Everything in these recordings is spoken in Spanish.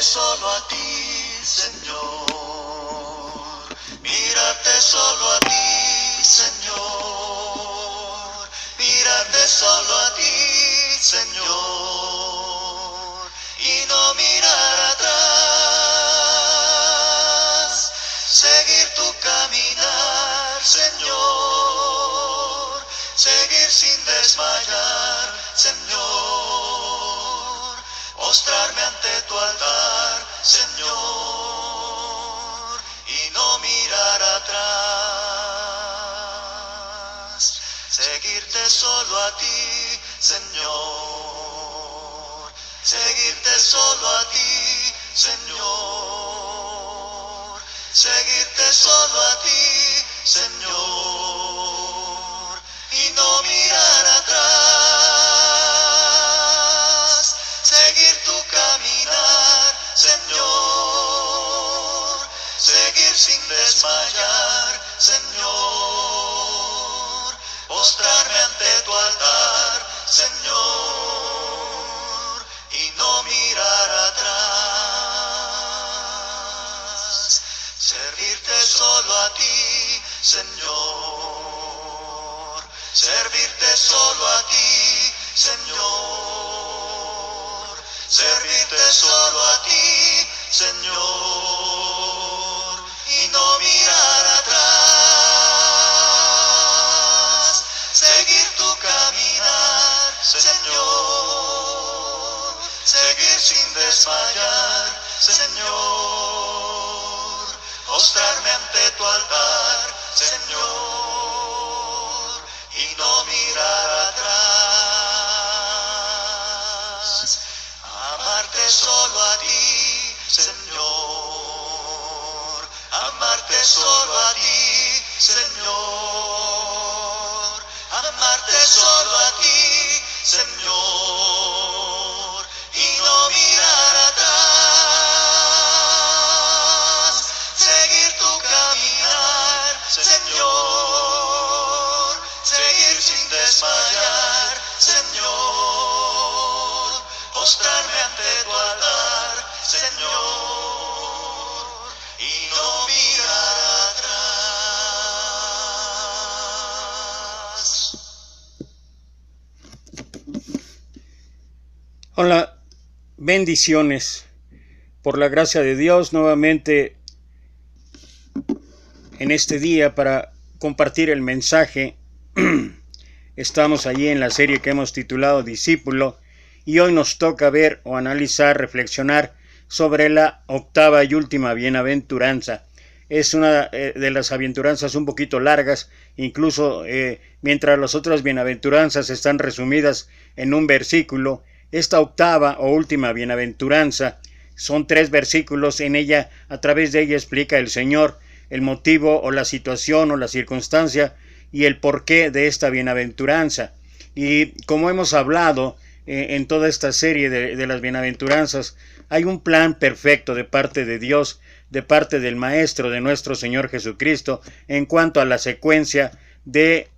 solo a ti, Señor. Mirarte solo a ti, Señor. Mirarte solo a ti, Señor. Y no mirar atrás. Seguir tu caminar, Señor. Seguir sin desmayar, Señor. Postrarme ante tu altar, Señor, y no mirar atrás. Seguirte solo a ti, Señor. Seguirte solo a ti, Señor. Seguirte solo a ti, Señor, y no mirar atrás. Seguir tu caminar, Señor. Seguir sin desmayar, Señor. Postrarme ante tu altar, Señor, y no mirar atrás. Servirte solo a ti, Señor. Servirte solo a ti, Señor. Servirte solo a ti, Señor, y no mirar atrás. Seguir tu caminar, Señor. Seguir sin desmayar, Señor. Postrarme ante tu altar, Señor, y no mirar atrás. Amarte solo a ti, Señor. Amarte solo a ti, Señor. Amarte solo a ti, Señor, y no mirar atrás. Seguir tu caminar, Señor. Seguir sin desmayar, Señor. Postrarme ante tu altar, Señor, y no mirar atrás. Hola, bendiciones. Por la gracia de Dios, nuevamente en este día para compartir el mensaje. Estamos allí en la serie que hemos titulado Discípulo, y hoy nos toca ver o analizar, reflexionar sobre la octava y última bienaventuranza. Es una de las bienaventuranzas un poquito largas, incluso mientras las otras bienaventuranzas están resumidas en un versículo. Esta octava o última bienaventuranza son 3 versículos. En ella, a través de ella, explica el Señor el motivo o la situación o la circunstancia y el porqué de esta bienaventuranza. Y como hemos hablado en toda esta serie de las bienaventuranzas, hay un plan perfecto de parte de Dios, de parte del Maestro, de nuestro Señor Jesucristo, en cuanto a la secuencia de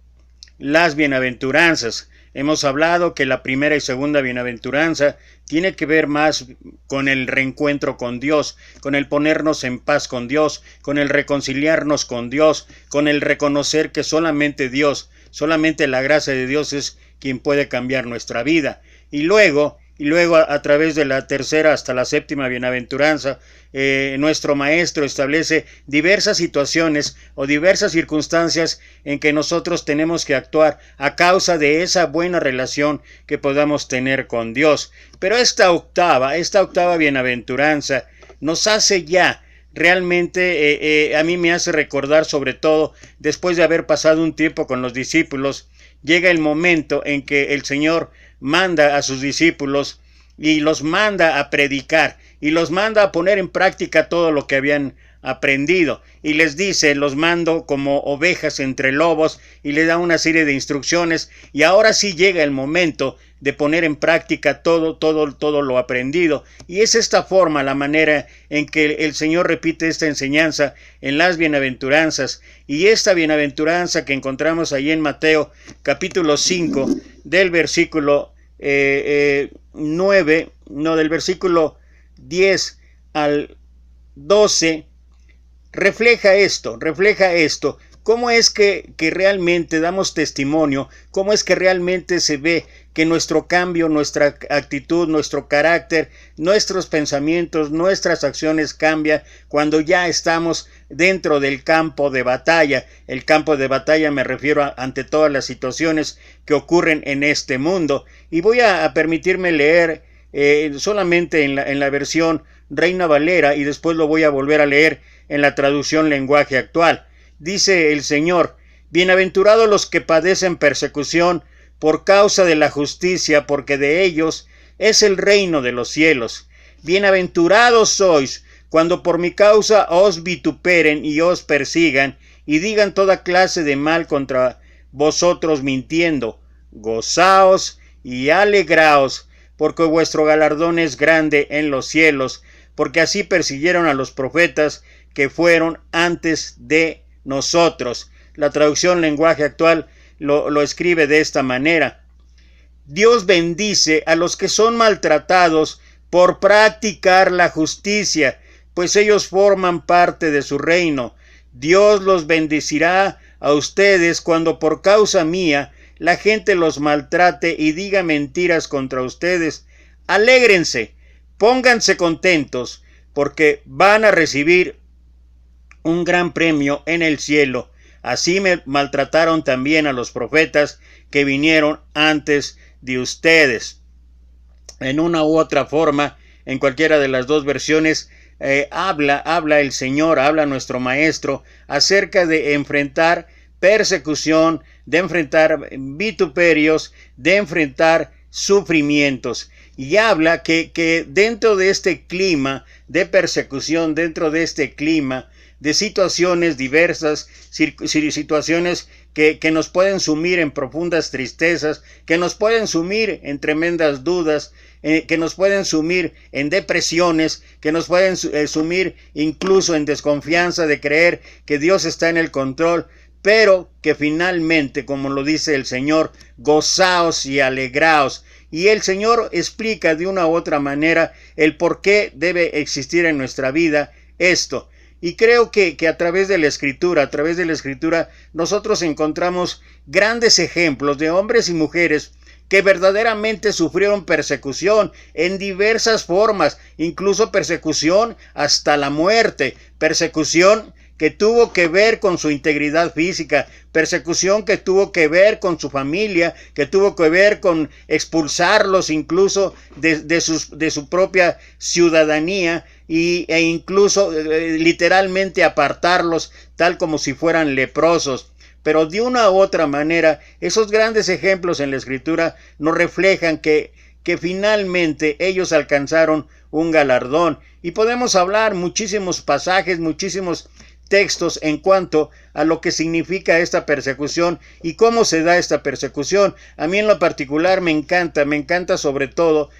las bienaventuranzas. Hemos hablado que la primera y segunda bienaventuranza tiene que ver más con el reencuentro con Dios, con el ponernos en paz con Dios, con el reconciliarnos con Dios, con el reconocer que solamente Dios, solamente la gracia de Dios es quien puede cambiar nuestra vida. Y luego a través de la tercera hasta la séptima bienaventuranza, nuestro Maestro establece diversas situaciones o diversas circunstancias en que nosotros tenemos que actuar a causa de esa buena relación que podamos tener con Dios. Pero esta octava bienaventuranza nos hace ya realmente, a mí me hace recordar, sobre todo después de haber pasado un tiempo con los discípulos, llega el momento en que el Señor manda a sus discípulos y los manda a predicar y los manda a poner en práctica todo lo que habían aprendido, y les dice: los mando como ovejas entre lobos, y le da una serie de instrucciones. Y ahora sí llega el momento de poner en práctica todo lo aprendido, y es esta forma, la manera en que el Señor repite esta enseñanza en las bienaventuranzas. Y esta bienaventuranza que encontramos ahí en Mateo capítulo 5 del versículo del versículo 10 al 12 refleja esto. ¿Cómo es que realmente damos testimonio? ¿Cómo es que realmente se ve que nuestro cambio, nuestra actitud, nuestro carácter, nuestros pensamientos, nuestras acciones cambian cuando ya estamos dentro del campo de batalla? El campo de batalla me refiero ante todas las situaciones que ocurren en este mundo. Y voy a permitirme leer solamente en la versión Reina Valera, y después lo voy a volver a leer en la traducción Lenguaje Actual. Dice el Señor: bienaventurados los que padecen persecución por causa de la justicia, porque de ellos es el reino de los cielos. Bienaventurados sois cuando por mi causa os vituperen y os persigan, y digan toda clase de mal contra vosotros mintiendo. Gozaos y alegraos, porque vuestro galardón es grande en los cielos, porque así persiguieron a los profetas que fueron antes de nosotros. La traducción Lenguaje Actual lo escribe de esta manera: Dios bendice a los que son maltratados por practicar la justicia, pues ellos forman parte de su reino. Dios los bendecirá a ustedes cuando por causa mía la gente los maltrate y diga mentiras contra ustedes. Alégrense, pónganse contentos, porque van a recibir un gran premio en el cielo. Así me maltrataron también a los profetas que vinieron antes de ustedes. En una u otra forma, en cualquiera de las dos versiones, habla el Señor, habla nuestro Maestro acerca de enfrentar persecución, de enfrentar vituperios, de enfrentar sufrimientos. Y habla que dentro de este clima de persecución, dentro de este clima de situaciones diversas, situaciones que nos pueden sumir en profundas tristezas, que nos pueden sumir en tremendas dudas, que nos pueden sumir en depresiones, que nos pueden sumir incluso en desconfianza de creer que Dios está en el control, pero que finalmente, como lo dice el Señor, gozaos y alegraos. Y el Señor explica de una u otra manera el por qué debe existir en nuestra vida esto. Y creo que a través de la Escritura, nosotros encontramos grandes ejemplos de hombres y mujeres que verdaderamente sufrieron persecución en diversas formas, incluso persecución hasta la muerte, persecución que tuvo que ver con su integridad física, persecución que tuvo que ver con su familia, que tuvo que ver con expulsarlos incluso de su propia ciudadanía e incluso literalmente apartarlos tal como si fueran leprosos. Pero de una u otra manera, esos grandes ejemplos en la Escritura nos reflejan que finalmente ellos alcanzaron un galardón. Y podemos hablar muchísimos pasajes, muchísimos textos en cuanto a lo que significa esta persecución y cómo se da esta persecución. A mí en lo particular me encanta sobre todo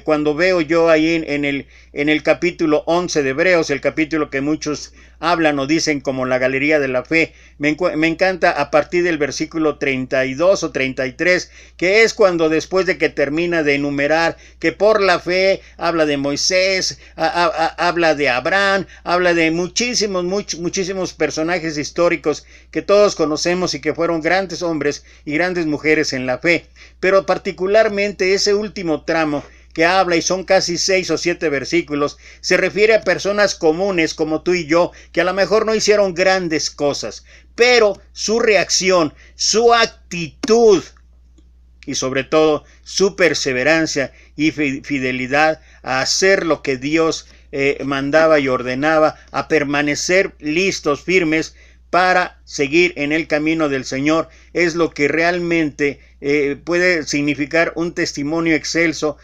cuando veo yo ahí en el capítulo 11 de Hebreos, el capítulo que muchos hablan o dicen como la galería de la fe. Me encanta a partir del versículo 32 o 33, que es cuando después de que termina de enumerar que por la fe habla de Moisés, habla de Abraham, habla de muchísimos personajes históricos que todos conocemos y que fueron grandes hombres y grandes mujeres en la fe. Pero particularmente ese último tramo que habla, y son casi 6 o 7 versículos, se refiere a personas comunes como tú y yo, que a lo mejor no hicieron grandes cosas, pero su reacción, su actitud y sobre todo su perseverancia y fidelidad a hacer lo que Dios mandaba y ordenaba, a permanecer listos, firmes para seguir en el camino del Señor, es lo que realmente puede significar un testimonio excelso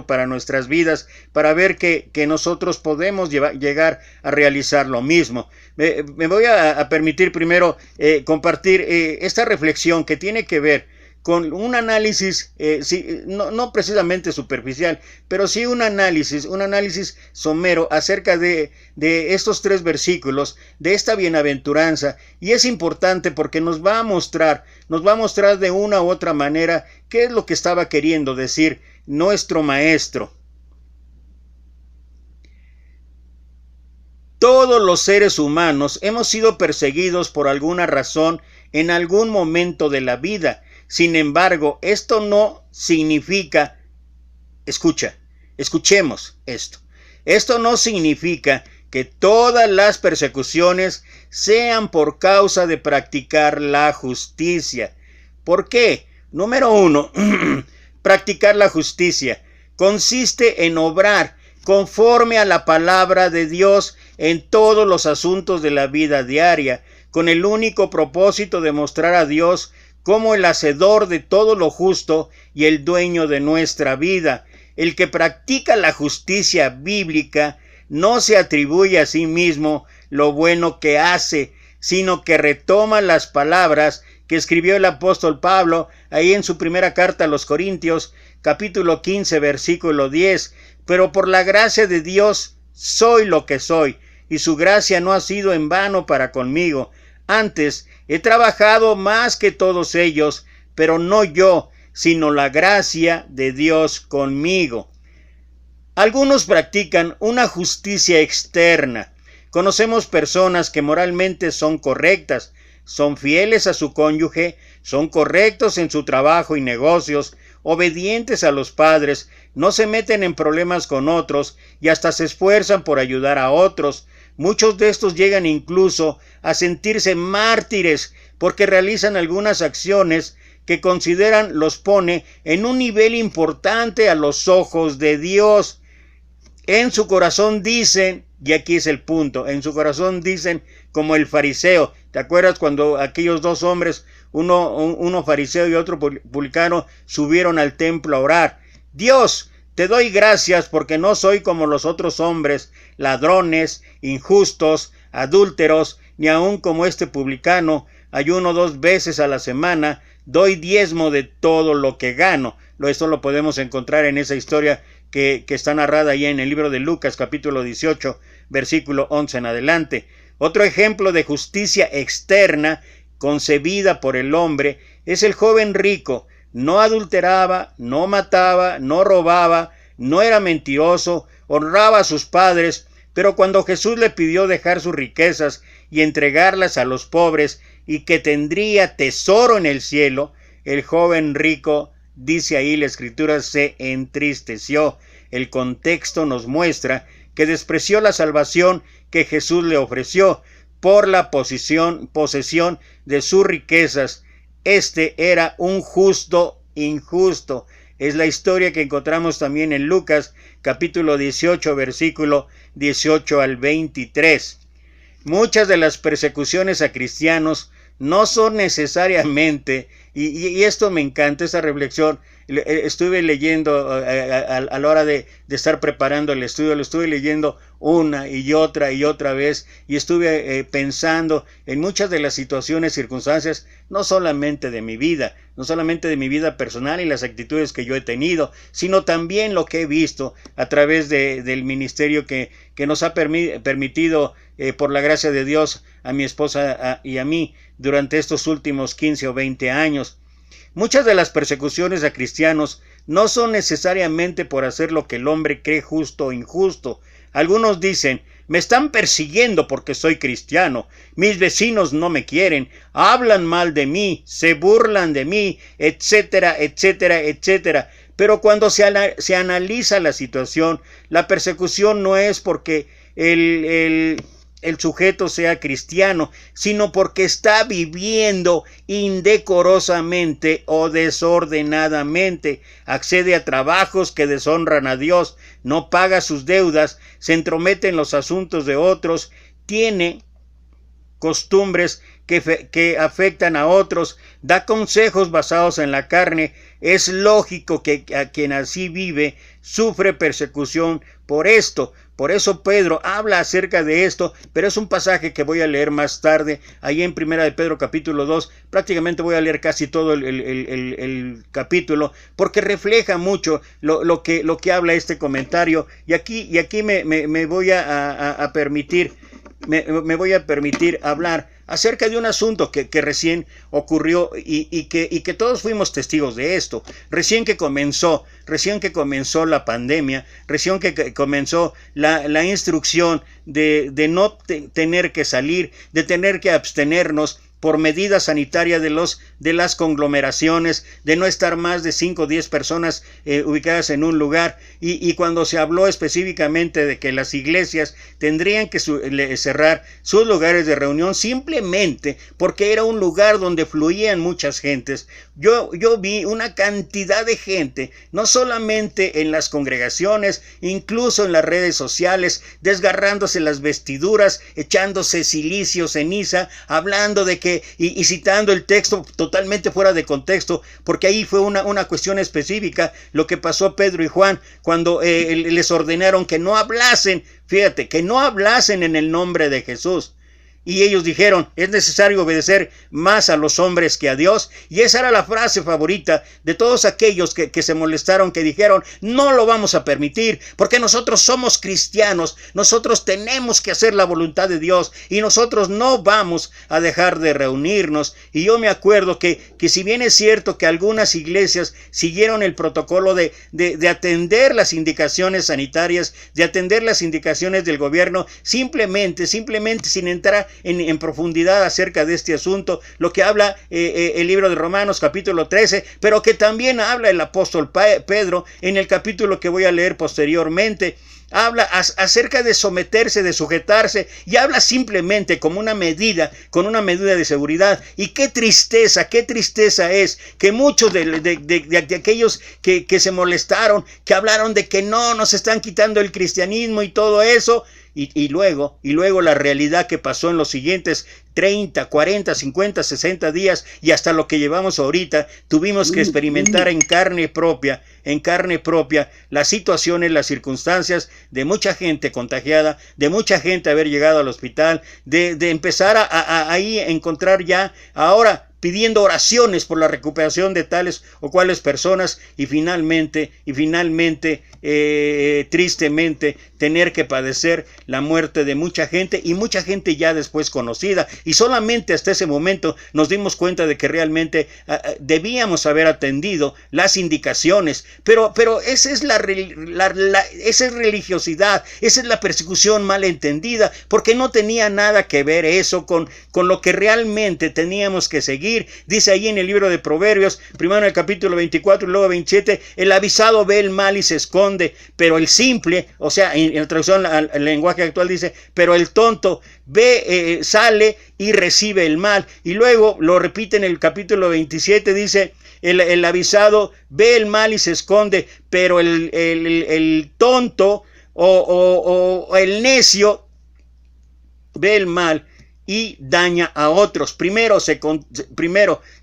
para nuestras vidas, para ver que nosotros podemos llegar a realizar lo mismo. Me voy a permitir primero compartir esta reflexión que tiene que ver con un análisis, no precisamente superficial, pero sí un análisis somero acerca de estos 3 versículos, de esta bienaventuranza. Y es importante porque nos va a mostrar de una u otra manera qué es lo que estaba queriendo decir nuestro Maestro. Todos los seres humanos hemos sido perseguidos por alguna razón en algún momento de la vida. Sin embargo, esto no significa, escuchemos esto. Esto no significa que todas las persecuciones sean por causa de practicar la justicia. ¿Por qué? Número 1, practicar la justicia consiste en obrar conforme a la palabra de Dios en todos los asuntos de la vida diaria, con el único propósito de mostrar a Dios como el hacedor de todo lo justo y el dueño de nuestra vida. El que practica la justicia bíblica no se atribuye a sí mismo lo bueno que hace, sino que retoma las palabras que escribió el apóstol Pablo ahí en su primera carta a los Corintios, capítulo 15, versículo 10. Pero por la gracia de Dios soy lo que soy, y su gracia no ha sido en vano para conmigo. Antes he trabajado más que todos ellos, pero no yo, sino la gracia de Dios conmigo. Algunos practican una justicia externa. Conocemos personas que moralmente son correctas, son fieles a su cónyuge, son correctos en su trabajo y negocios, obedientes a los padres, no se meten en problemas con otros y hasta se esfuerzan por ayudar a otros. Muchos de estos llegan incluso a sentirse mártires porque realizan algunas acciones que consideran los pone en un nivel importante a los ojos de Dios. En su corazón dicen, y aquí es el punto, en su corazón dicen como el fariseo. ¿Te acuerdas cuando aquellos dos hombres, uno fariseo y otro publicano, subieron al templo a orar? Dios, te doy gracias porque no soy como los otros hombres, ladrones, injustos, adúlteros, ni aun como este publicano. Ayuno 2 veces a la semana, doy diezmo de todo lo que gano. Esto lo podemos encontrar en esa historia que está narrada ahí en el libro de Lucas, capítulo 18, versículo 11 en adelante. Otro ejemplo de justicia externa concebida por el hombre es el joven rico. No adulteraba, no mataba, no robaba, no era mentiroso, honraba a sus padres, pero cuando Jesús le pidió dejar sus riquezas y entregarlas a los pobres y que tendría tesoro en el cielo, el joven rico, dice ahí la escritura, se entristeció. El contexto nos muestra que despreció la salvación que Jesús le ofreció por la posesión de sus riquezas. Este era un justo injusto. Es la historia que encontramos también en Lucas, capítulo 18, versículo 18 al 23. Muchas de las persecuciones a cristianos no son necesariamente, y esto me encanta, esa reflexión, estuve leyendo a la hora de estar preparando el estudio, lo estuve leyendo una y otra vez, y estuve pensando en muchas de las situaciones, circunstancias, no solamente de mi vida personal y las actitudes que yo he tenido, sino también lo que he visto a través del ministerio que nos ha permitido, por la gracia de Dios, a mi esposa y a mí, durante estos últimos 15 o 20 años. Muchas de las persecuciones a cristianos no son necesariamente por hacer lo que el hombre cree justo o injusto. Algunos dicen, me están persiguiendo porque soy cristiano, mis vecinos no me quieren, hablan mal de mí, se burlan de mí, etcétera, etcétera, etcétera. Pero cuando se analiza la situación, la persecución no es porque el sujeto sea cristiano, sino porque está viviendo indecorosamente o desordenadamente, accede a trabajos que deshonran a Dios, no paga sus deudas, se entromete en los asuntos de otros, tiene costumbres que afectan a otros, da consejos basados en la carne. Es lógico que a quien así vive sufre persecución por esto. Por eso Pedro habla acerca de esto, pero es un pasaje que voy a leer más tarde, ahí en Primera de Pedro capítulo 2, prácticamente voy a leer casi todo el capítulo, porque refleja mucho lo que habla este comentario, y aquí me voy a permitir hablar acerca de un asunto que recién ocurrió y que todos fuimos testigos de esto. Recién que comenzó la pandemia, recién que comenzó la instrucción de no tener que salir, de tener que abstenernos por medidas sanitarias de las conglomeraciones, de no estar más de 5 o 10 personas ubicadas en un lugar, y cuando se habló específicamente de que las iglesias tendrían que cerrar sus lugares de reunión simplemente porque era un lugar donde fluían muchas gentes, yo vi una cantidad de gente, no solamente en las congregaciones, incluso en las redes sociales, desgarrándose las vestiduras, echándose silicio, ceniza, hablando de que y citando el texto totalmente fuera de contexto, porque ahí fue una cuestión específica, lo que pasó a Pedro y Juan cuando les ordenaron que no hablasen, fíjate, que no hablasen en el nombre de Jesús. Y ellos dijeron, es necesario obedecer más a los hombres que a Dios. Y esa era la frase favorita de todos aquellos que se molestaron, que dijeron, no lo vamos a permitir, porque nosotros somos cristianos, nosotros tenemos que hacer la voluntad de Dios y nosotros no vamos a dejar de reunirnos. Y yo me acuerdo que si bien es cierto que algunas iglesias siguieron el protocolo de atender las indicaciones sanitarias, de atender las indicaciones del gobierno, simplemente sin entrar en profundidad acerca de este asunto, lo que habla el libro de Romanos capítulo 13, pero que también habla el apóstol Pedro en el capítulo que voy a leer posteriormente. Habla acerca de someterse, de sujetarse, y habla simplemente como una medida, con una medida de seguridad. Y qué tristeza es que muchos de aquellos que se molestaron, que hablaron de que no, nos están quitando el cristianismo y todo eso, y luego la realidad que pasó en los siguientes 30, 40, 50, 60 días y hasta lo que llevamos ahorita, tuvimos que experimentar en carne propia las situaciones, las circunstancias de mucha gente contagiada, de mucha gente haber llegado al hospital, de empezar a ahí encontrar ya ahora pidiendo oraciones por la recuperación de tales o cuales personas y finalmente, tristemente, tener que padecer la muerte de mucha gente y mucha gente ya después conocida. Y solamente hasta ese momento nos dimos cuenta de que realmente debíamos haber atendido las indicaciones. Pero esa es esa es religiosidad, esa es la persecución mal entendida, porque no tenía nada que ver eso con lo que realmente teníamos que seguir. Dice ahí en el libro de Proverbios, primero en el capítulo 24 y luego 27, el avisado ve el mal y se esconde, pero el simple, o sea, en la traducción al lenguaje actual dice, pero el tonto ve, sale y recibe el mal. Y luego lo repite en el capítulo 27, dice, el avisado ve el mal y se esconde, pero el tonto o el necio ve el mal y daña a otros. Primero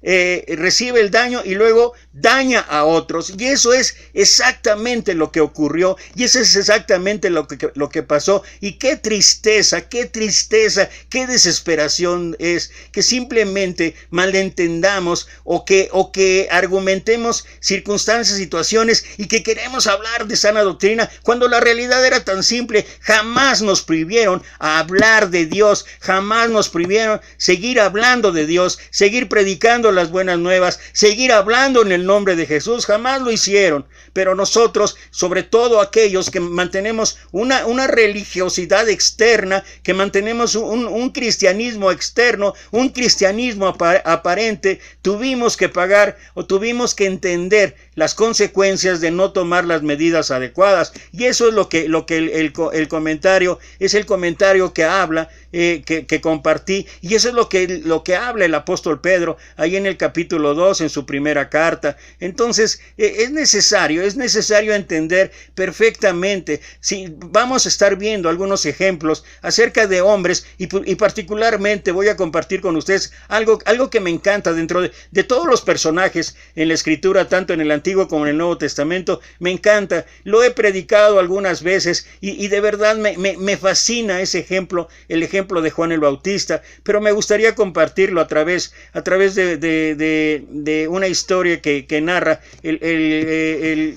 recibe el daño y luego daña a otros. Y eso es exactamente lo que ocurrió. Y eso es exactamente lo que pasó. Y qué tristeza, qué desesperación es que simplemente malentendamos o que argumentemos circunstancias, situaciones y que queremos hablar de sana doctrina cuando la realidad era tan simple. Jamás nos prohibieron a hablar de Dios, jamás nos prohibieron seguir hablando de Dios, seguir predicando las buenas nuevas, seguir hablando en el nombre de Jesús, jamás lo hicieron. Pero nosotros, sobre todo aquellos que mantenemos una religiosidad externa, que mantenemos un cristianismo externo, un cristianismo aparente, tuvimos que pagar o tuvimos que entender las consecuencias de no tomar las medidas adecuadas. Y eso es lo que el comentario, es el comentario que habla, que compartí, y eso es lo que habla el apóstol Pedro ahí en el capítulo 2 en su primera carta. Entonces es necesario entender perfectamente. Si vamos a estar viendo algunos ejemplos acerca de hombres y particularmente voy a compartir con ustedes algo que me encanta dentro de todos los personajes en la escritura, tanto en el Antiguo como en el Nuevo Testamento. Me encanta, lo he predicado algunas veces y de verdad me fascina ese ejemplo, el ejemplo de Juan el Bautista, pero me gustaría compartirlo a través de una historia que narra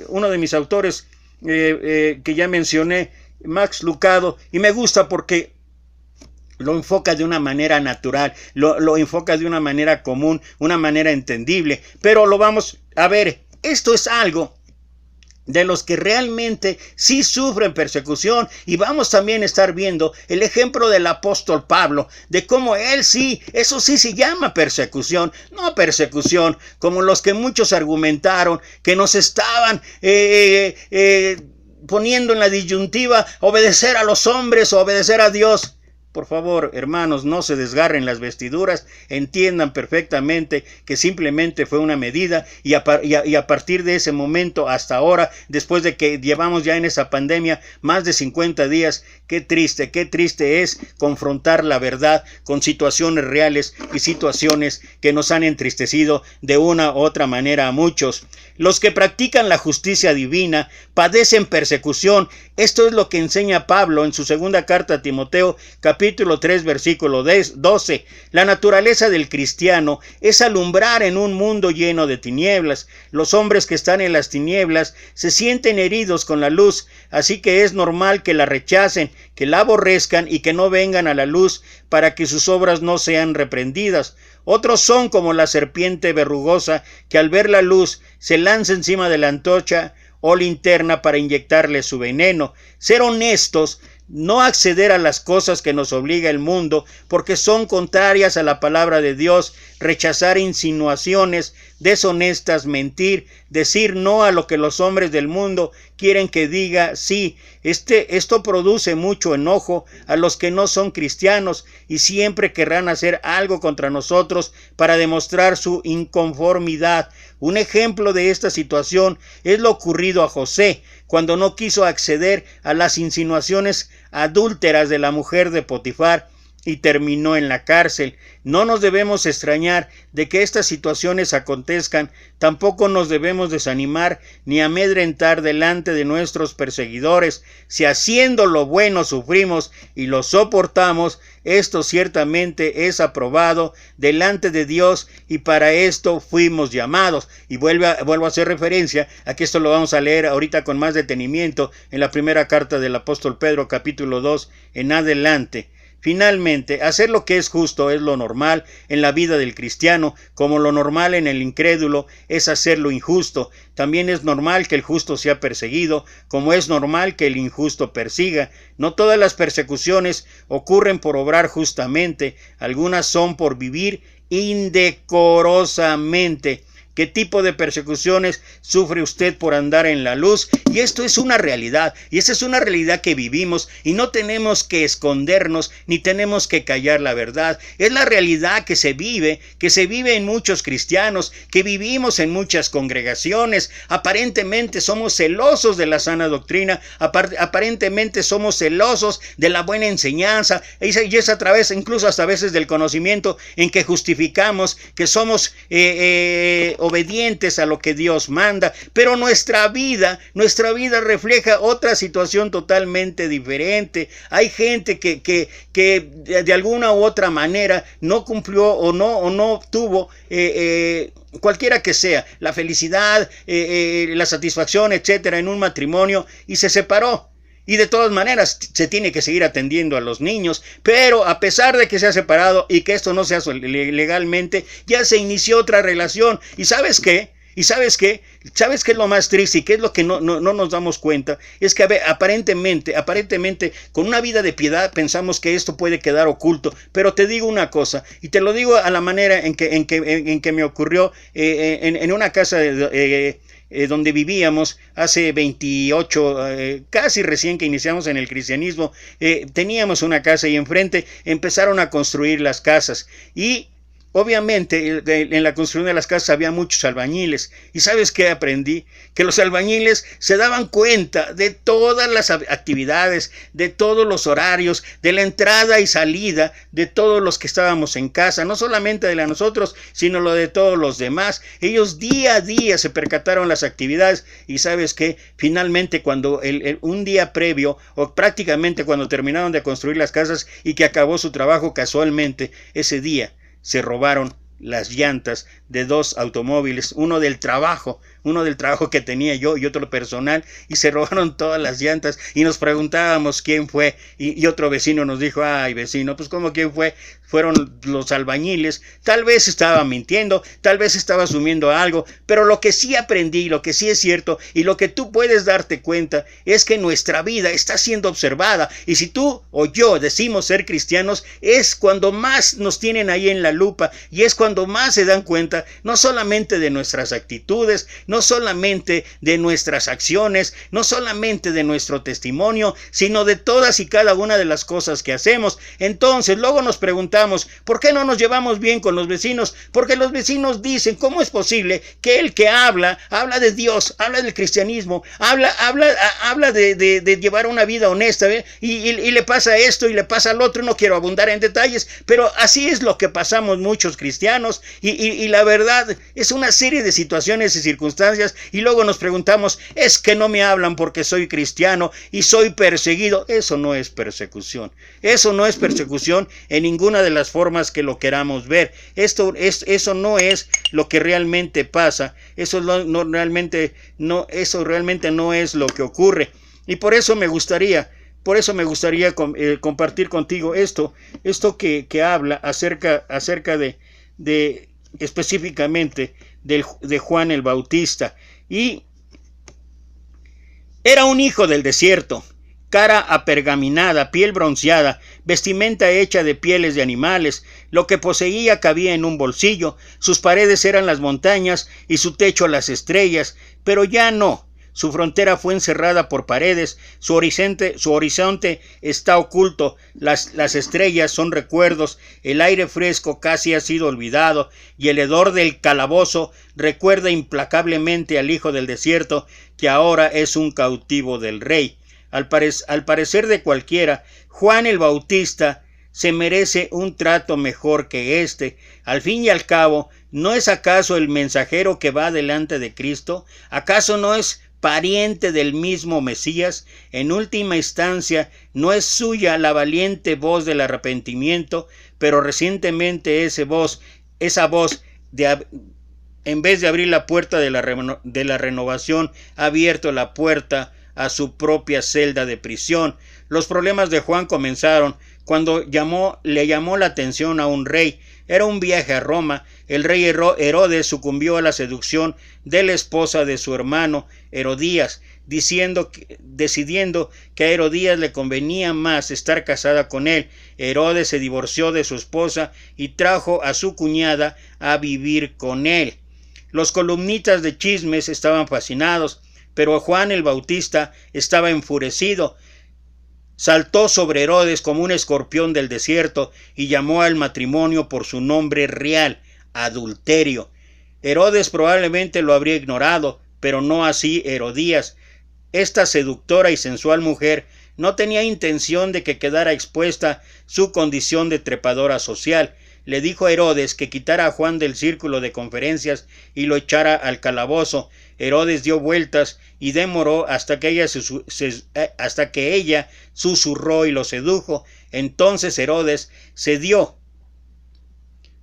uno de mis autores que ya mencioné, Max Lucado, y me gusta porque lo enfoca de una manera natural, lo enfoca de una manera común, una manera entendible, pero lo vamos a ver. Esto es algo de los que realmente sí sufren persecución, y vamos también a estar viendo el ejemplo del apóstol Pablo, de cómo él sí, eso sí se llama persecución, no persecución como los que muchos argumentaron, que nos estaban poniendo en la disyuntiva, obedecer a los hombres o obedecer a Dios. Por favor, hermanos, no se desgarren las vestiduras, entiendan perfectamente que simplemente fue una medida, y a partir de ese momento hasta ahora, después de que llevamos ya en esa pandemia más de 50 días, qué triste es confrontar la verdad con situaciones reales y situaciones que nos han entristecido de una u otra manera a muchos. Los que practican la justicia divina padecen persecución. Esto es lo que enseña Pablo en su segunda carta a Timoteo, capítulo 3, versículo 12. La naturaleza del cristiano es alumbrar en un mundo lleno de tinieblas. Los hombres que están en las tinieblas se sienten heridos con la luz, así que es normal que la rechacen, que la aborrezcan y que no vengan a la luz para que sus obras no sean reprendidas. Otros son como la serpiente verrugosa que al ver la luz se lanza encima de la antorcha o linterna para inyectarle su veneno. Ser honestos, no acceder a las cosas que nos obliga el mundo porque son contrarias a la palabra de Dios, rechazar insinuaciones deshonestas, mentir, decir no a lo que los hombres del mundo quieren que diga sí. Esto produce mucho enojo a los que no son cristianos y siempre querrán hacer algo contra nosotros para demostrar su inconformidad. Un ejemplo de esta situación es lo ocurrido a José, cuando no quiso acceder a las insinuaciones adúlteras de la mujer de Potifar y terminó en la cárcel. No nos debemos extrañar de que estas situaciones acontezcan, tampoco nos debemos desanimar ni amedrentar delante de nuestros perseguidores. Si haciendo lo bueno sufrimos y lo soportamos, esto ciertamente es aprobado delante de Dios y para esto fuimos llamados. Y vuelvo a hacer referencia a que esto lo vamos a leer ahorita con más detenimiento en la primera carta del apóstol Pedro, capítulo 2 en adelante. Finalmente, hacer lo que es justo es lo normal en la vida del cristiano, como lo normal en el incrédulo es hacer lo injusto. También es normal que el justo sea perseguido, como es normal que el injusto persiga. No todas las persecuciones ocurren por obrar justamente, algunas son por vivir indecorosamente. ¿Qué tipo de persecuciones sufre usted por andar en la luz? Y esto es una realidad, y esa es una realidad que vivimos, y no tenemos que escondernos, ni tenemos que callar la verdad. Es la realidad que se vive en muchos cristianos, que vivimos en muchas congregaciones. Aparentemente somos celosos de la sana doctrina, aparentemente somos celosos de la buena enseñanza, y es a través, incluso hasta a veces del conocimiento, en que justificamos que somos obedientes a lo que Dios manda, pero nuestra vida refleja otra situación totalmente diferente. Hay gente que de alguna u otra manera no cumplió o no tuvo cualquiera que sea la felicidad, la satisfacción, etcétera, en un matrimonio y se separó. Y de todas maneras se tiene que seguir atendiendo a los niños, pero a pesar de que se ha separado y que esto no se hace legalmente, ya se inició otra relación. ¿Y sabes qué? ¿Sabes qué es lo más triste y qué es lo que no nos damos cuenta? Es que aparentemente, con una vida de piedad pensamos que esto puede quedar oculto. Pero te digo una cosa, y te lo digo a la manera en que me ocurrió en una casa donde vivíamos hace 28, casi recién que iniciamos en el cristianismo. Teníamos una casa y enfrente empezaron a construir las casas y obviamente en la construcción de las casas había muchos albañiles. ¿Y sabes qué aprendí? Que los albañiles se daban cuenta de todas las actividades, de todos los horarios, de la entrada y salida de todos los que estábamos en casa, no solamente de la nosotros, sino lo de todos los demás. Ellos día a día se percataron las actividades. Y ¿sabes qué? Finalmente, cuando un día previo, o prácticamente cuando terminaron de construir las casas y que acabó su trabajo, casualmente ese día se robaron las llantas de 2 automóviles, uno del trabajo, uno del trabajo que tenía yo y otro personal, y se robaron todas las llantas y nos preguntábamos quién fue, y otro vecino nos dijo, ay vecino, pues ¿cómo quién fue? Fueron los albañiles. Tal vez estaba mintiendo, tal vez estaba asumiendo algo, pero lo que sí aprendí, lo que sí es cierto y lo que tú puedes darte cuenta es que nuestra vida está siendo observada, y si tú o yo decimos ser cristianos, es cuando más nos tienen ahí en la lupa, y es cuando más se dan cuenta no solamente de nuestras actitudes, no solamente de nuestras acciones, no solamente de nuestro testimonio, sino de todas y cada una de las cosas que hacemos. Entonces luego nos preguntamos, ¿por qué no nos llevamos bien con los vecinos? Porque los vecinos dicen, ¿cómo es posible que el que habla de Dios, habla del cristianismo, habla de llevar una vida honesta, y le pasa esto y le pasa al otro? No quiero abundar en detalles, pero así es lo que pasamos muchos cristianos, y la verdad es una serie de situaciones y circunstancias, y luego nos preguntamos, es que no me hablan porque soy cristiano y soy perseguido. Eso no es persecución, eso no es persecución en ninguna de las formas que lo queramos ver. Eso no es lo que realmente pasa, eso realmente no es lo que ocurre. Y por eso me gustaría compartir contigo esto que habla acerca de específicamente de Juan el Bautista. Y era un hijo del desierto, cara apergaminada, piel bronceada, vestimenta hecha de pieles de animales. Lo que poseía cabía en un bolsillo, sus paredes eran las montañas y su techo las estrellas, pero ya no. Su frontera fue encerrada por paredes, su horizonte está oculto, las estrellas son recuerdos, el aire fresco casi ha sido olvidado, y el hedor del calabozo recuerda implacablemente al hijo del desierto, que ahora es un cautivo del rey. Al parecer de cualquiera, Juan el Bautista se merece un trato mejor que este. Al fin y al cabo, ¿no es acaso el mensajero que va delante de Cristo? ¿Acaso no es pariente del mismo Mesías? En última instancia, ¿no es suya la valiente voz del arrepentimiento? Pero recientemente esa voz, en vez de abrir la puerta de la renovación, ha abierto la puerta a su propia celda de prisión. Los problemas de Juan comenzaron cuando le llamó la atención a un rey. Era un viaje a Roma. El rey Herodes sucumbió a la seducción de la esposa de su hermano Herodías, decidiendo que a Herodías le convenía más estar casada con él. Herodes se divorció de su esposa y trajo a su cuñada a vivir con él. Los columnistas de chismes estaban fascinados, pero Juan el Bautista estaba enfurecido. Saltó sobre Herodes como un escorpión del desierto y llamó al matrimonio por su nombre real, adulterio. Herodes probablemente lo habría ignorado, pero no así Herodías. Esta seductora y sensual mujer no tenía intención de que quedara expuesta su condición de trepadora social. Le dijo a Herodes que quitara a Juan del círculo de conferencias y lo echara al calabozo. Herodes dio vueltas y demoró hasta que ella susurró y lo sedujo. Entonces Herodes cedió.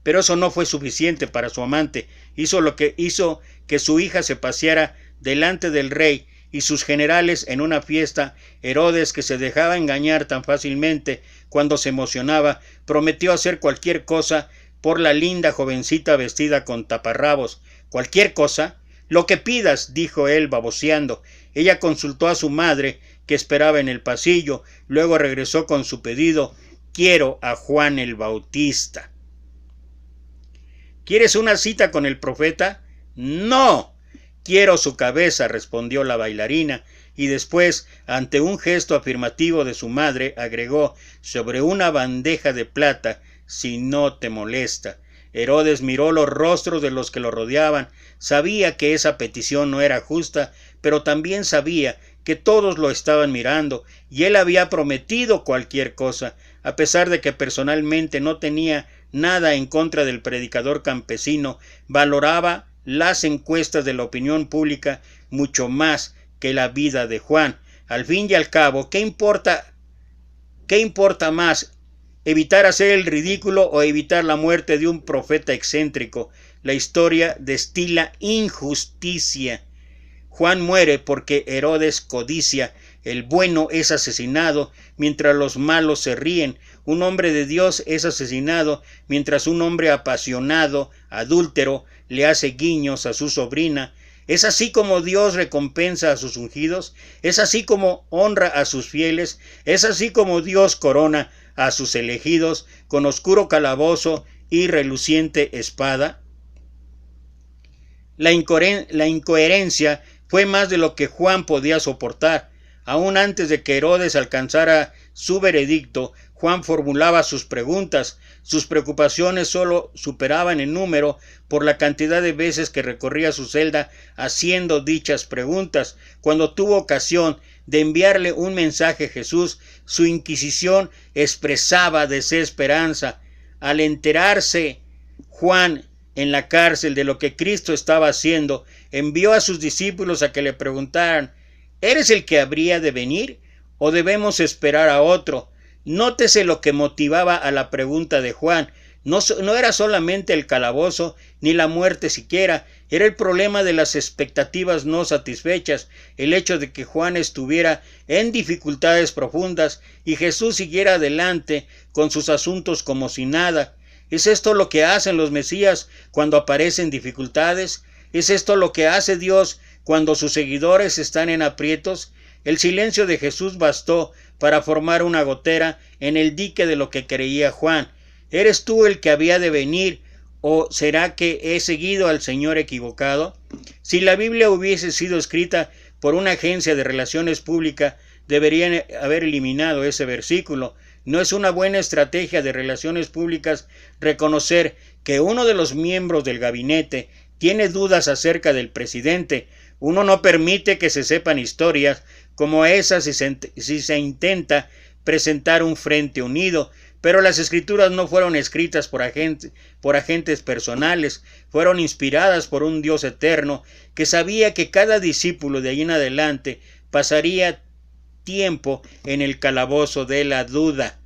Pero eso no fue suficiente para su amante. Hizo que su hija se paseara delante del rey y sus generales en una fiesta. Herodes, que se dejaba engañar tan fácilmente cuando se emocionaba, prometió hacer cualquier cosa por la linda jovencita vestida con taparrabos. ¿Cualquier cosa? Lo que pidas, dijo él baboseando. Ella consultó a su madre, que esperaba en el pasillo. Luego regresó con su pedido: quiero a Juan el Bautista. ¿Quieres una cita con el profeta? No. Quiero su cabeza, respondió la bailarina, y después, ante un gesto afirmativo de su madre, agregó: sobre una bandeja de plata, si no te molesta. Herodes miró los rostros de los que lo rodeaban. Sabía que esa petición no era justa, pero también sabía que todos lo estaban mirando, y él había prometido cualquier cosa. A pesar de que personalmente no tenía nada en contra del predicador campesino, valoraba las encuestas de la opinión pública mucho más que la vida de Juan. Al fin y al cabo, ¿qué importa más? ¿Evitar hacer el ridículo o evitar la muerte de un profeta excéntrico? La historia destila injusticia Juan muere porque Herodes codicia. El bueno es asesinado mientras los malos se ríen. Un hombre de Dios es asesinado mientras un hombre apasionado, adúltero, le hace guiños a su sobrina. Es así como Dios recompensa a sus ungidos, es así como honra a sus fieles, es así como Dios corona a sus elegidos con oscuro calabozo y reluciente espada. La incoherencia fue más de lo que Juan podía soportar. Aún antes de que Herodes alcanzara su veredicto, Juan formulaba sus preguntas. Sus preocupaciones solo superaban en número por la cantidad de veces que recorría su celda haciendo dichas preguntas. Cuando tuvo ocasión de enviarle un mensaje a Jesús, su inquisición expresaba desesperanza. Al enterarse Juan en la cárcel de lo que Cristo estaba haciendo, envió a sus discípulos a que le preguntaran: ¿eres el que habría de venir o debemos esperar a otro? Nótese lo que motivaba a la pregunta de Juan. No era solamente el calabozo ni la muerte siquiera, era el problema de las expectativas no satisfechas, el hecho de que Juan estuviera en dificultades profundas y Jesús siguiera adelante con sus asuntos como si nada. ¿Es esto lo que hacen los Mesías cuando aparecen dificultades? ¿Es esto lo que hace Dios cuando sus seguidores están en aprietos? El silencio de Jesús bastó para formar una gotera en el dique de lo que creía Juan. ¿Eres tú el que había de venir o será que he seguido al Señor equivocado? Si la Biblia hubiese sido escrita por una agencia de relaciones públicas, deberían haber eliminado ese versículo. No es una buena estrategia de relaciones públicas reconocer que uno de los miembros del gabinete tiene dudas acerca del presidente. Uno no permite que se sepan historias como esas si se intenta presentar un frente unido, pero las escrituras no fueron escritas por agentes personales, fueron inspiradas por un Dios eterno que sabía que cada discípulo de ahí en adelante pasaría tiempo en el calabozo de la duda.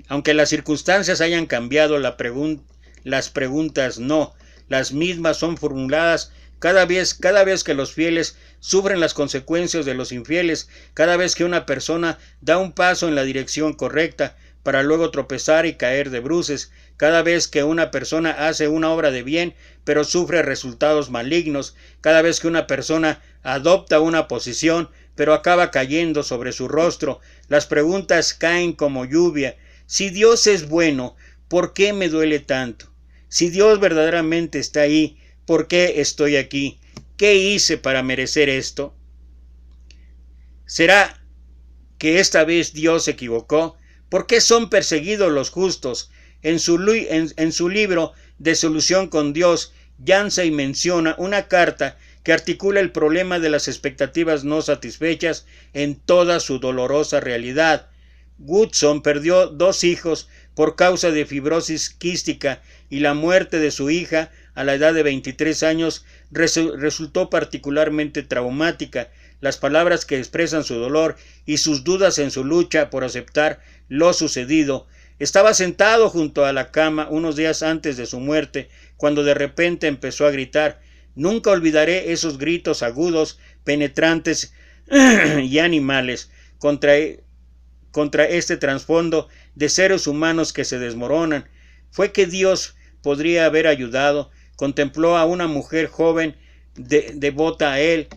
Aunque las circunstancias hayan cambiado, las preguntas no, las mismas son formuladas cada vez que los fieles sufren las consecuencias de los infieles, cada vez que una persona da un paso en la dirección correcta para luego tropezar y caer de bruces, cada vez que una persona hace una obra de bien pero sufre resultados malignos, cada vez que una persona adopta una posición pero acaba cayendo sobre su rostro, las preguntas caen como lluvia. Si Dios es bueno, ¿por qué me duele tanto? Si Dios verdaderamente está ahí, ¿por qué estoy aquí? ¿Qué hice para merecer esto? ¿Será que esta vez Dios se equivocó? ¿Por qué son perseguidos los justos? En su libro de Solución con Dios, Yancey menciona una carta que articula el problema de las expectativas no satisfechas en toda su dolorosa realidad. Woodson perdió 2 hijos por causa de fibrosis quística y la muerte de su hija a la edad de 23 años resultó particularmente traumática. Las palabras que expresan su dolor y sus dudas en su lucha por aceptar lo sucedido. Estaba sentado junto a la cama unos días antes de su muerte, cuando de repente empezó a gritar. Nunca olvidaré esos gritos agudos, penetrantes y animales contra este trasfondo de seres humanos que se desmoronan. Fue que Dios podría haber ayudado. Contempló a una mujer joven devota a él,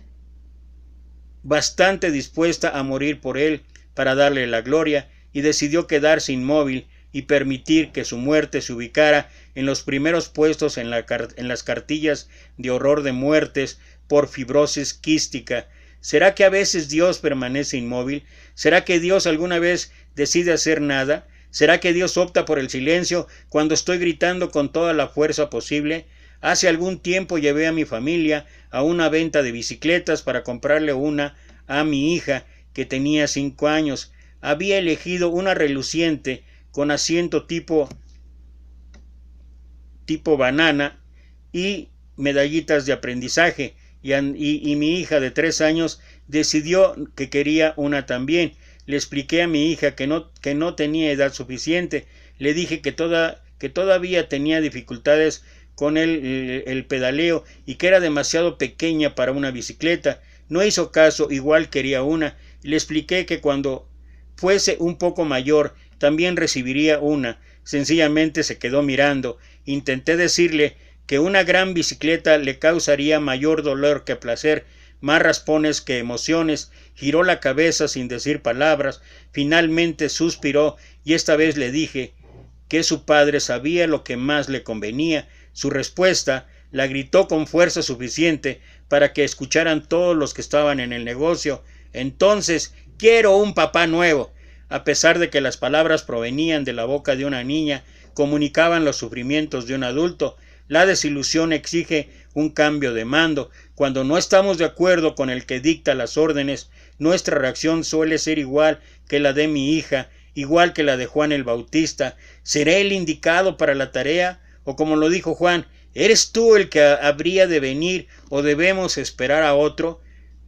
bastante dispuesta a morir por él para darle la gloria, y decidió quedarse inmóvil y permitir que su muerte se ubicara en los primeros puestos en las cartillas de horror de muertes por fibrosis quística. ¿Será que a veces Dios permanece inmóvil? ¿Será que Dios alguna vez decide hacer nada? ¿Será que Dios opta por el silencio cuando estoy gritando con toda la fuerza posible? Hace algún tiempo llevé a mi familia a una venta de bicicletas para comprarle una a mi hija que tenía 5 años. Había elegido una reluciente con asiento tipo banana y medallitas de aprendizaje, y mi hija de 3 años decidió que quería una también. Le expliqué a mi hija que no tenía edad suficiente. Le dije que todavía tenía dificultades con el pedaleo y que era demasiado pequeña para una bicicleta. No hizo caso, igual quería una. Le expliqué que cuando fuese un poco mayor también recibiría una. Sencillamente se quedó mirando. Intenté decirle que una gran bicicleta le causaría mayor dolor que placer, más raspones que emociones. Giró la cabeza sin decir palabras. Finalmente suspiró y esta vez le dije que su padre sabía lo que más le convenía. Su respuesta la gritó con fuerza suficiente para que escucharan todos los que estaban en el negocio. Entonces, quiero un papá nuevo. A pesar de que las palabras provenían de la boca de una niña, comunicaban los sufrimientos de un adulto. La desilusión exige un cambio de mando. Cuando no estamos de acuerdo con el que dicta las órdenes, nuestra reacción suele ser igual que la de mi hija, igual que la de Juan el Bautista. ¿Seré el indicado para la tarea? O como lo dijo Juan, ¿eres tú el que habría de venir o debemos esperar a otro?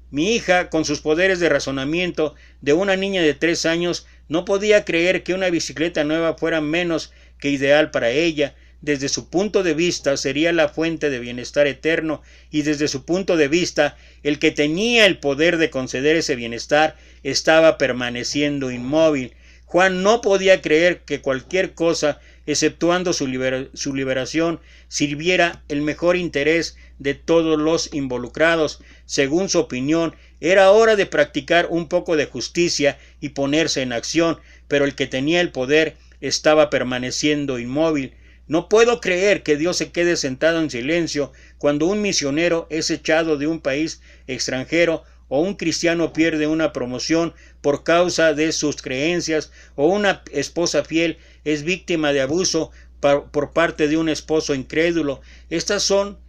Mi hija, con sus poderes de razonamiento de una niña de 3 años, no podía creer que una bicicleta nueva fuera menos que ideal para ella. Desde su punto de vista sería la fuente de bienestar eterno, y desde su punto de vista el que tenía el poder de conceder ese bienestar estaba permaneciendo inmóvil. Juan no podía creer que cualquier cosa, exceptuando su liberación, sirviera el mejor interés de todos los involucrados. Según su opinión, era hora de practicar un poco de justicia y ponerse en acción, pero el que tenía el poder estaba permaneciendo inmóvil. No puedo creer que Dios se quede sentado en silencio cuando un misionero es echado de un país extranjero, o un cristiano pierde una promoción por causa de sus creencias, o una esposa fiel es víctima de abuso por parte de un esposo incrédulo. Estas son